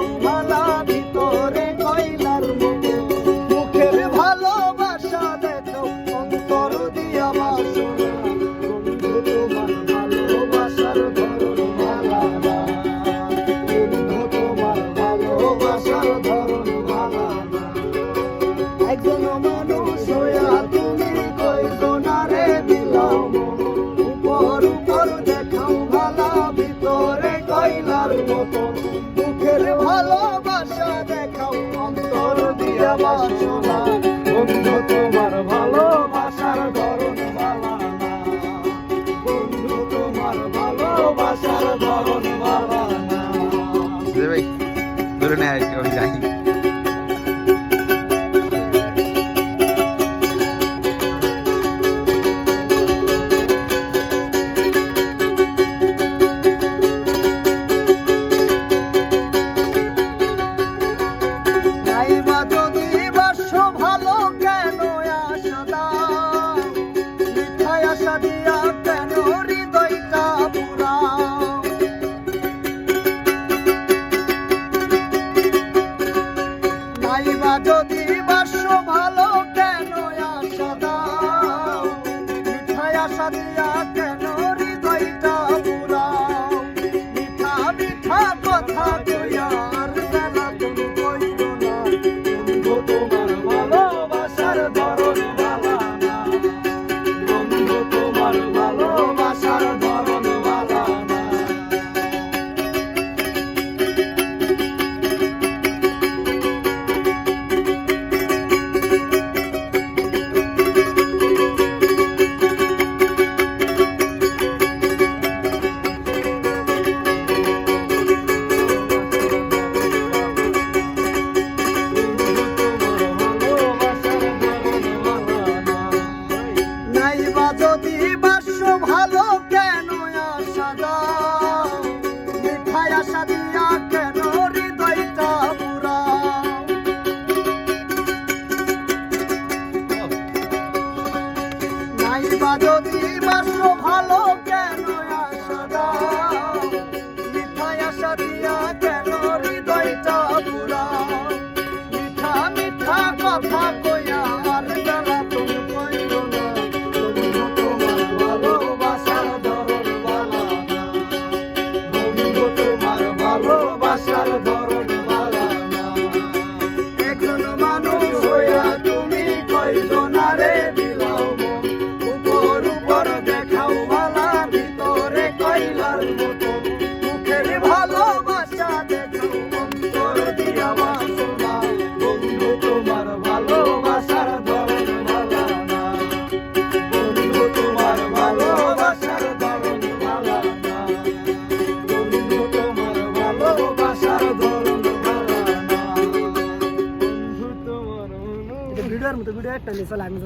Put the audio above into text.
দেখাও ভালা ভিতরে কয়লার মতো মুখের ভালোবাসা দেখাও অন্তর দিয়া বাসনা বন্ধু তোমার ভালোবাসার ধরন ভালা না বন্ধু তোমার ভালোবাসার ধরন ভালা না একজন মানুষ হইয়া তুমি কয়জনারে দিলাও উপর উপর দেখাও ভালা ভিতরে কয়লার মতো মুখের ভালোবাসা দেখাও অন্তর দিয়া বাসনা বন্ধু তোমার ভালোবাসার ধরন ভালা না বন্ধু তোমার ভালোবাসার ধরন ভালা না ভাই ধরে নেয় আর কি আমি যাই যদি বাসো ভালো কেন আশা দাও মিঠাই আশা দিয়া কেন হৃদয়টা পুরাও মিঠা মিঠা কথা কইয়া আর বেলা তুমি কইরো না বন্ধু তোমার ভালোবাসার ধরন ভালা না বন্ধু তোমার ভালোবাসার ধরন ভালা না যদি বাসো ভালো কেন আশা দাও মিঠাই আশা দিয়া কেন হৃদয়টা পুরাও নাইবা যদি বাসো ভালো কেন আশা দাও মিঠাই আশা দিয়া কেন হৃদয়টা পুরাও মিঠা মিঠা কথা কইয়া আর জানা তুমি কইরো না ভালোবাসার ধরন ভালা না একজন মানুষ হইয়া তুমি কয়জনারে দিলাও উপর উপর দেখাও ভালা ভিতরে কয়লার মতো মুখের ভালোবাসা দেখাও অন্তর দিয়া বাসনা বন্ধু তোমার ভালোবাসার ধরন ভালা না বন্ধু তোমার ভালোবাসার ধরন ভালা না বন্ধু তোমার ভালোবাসার ধরন ভালা না বন্ধু তোমার ভিডিওর মতো ভিডিও একটা নিয়ে চলে আমি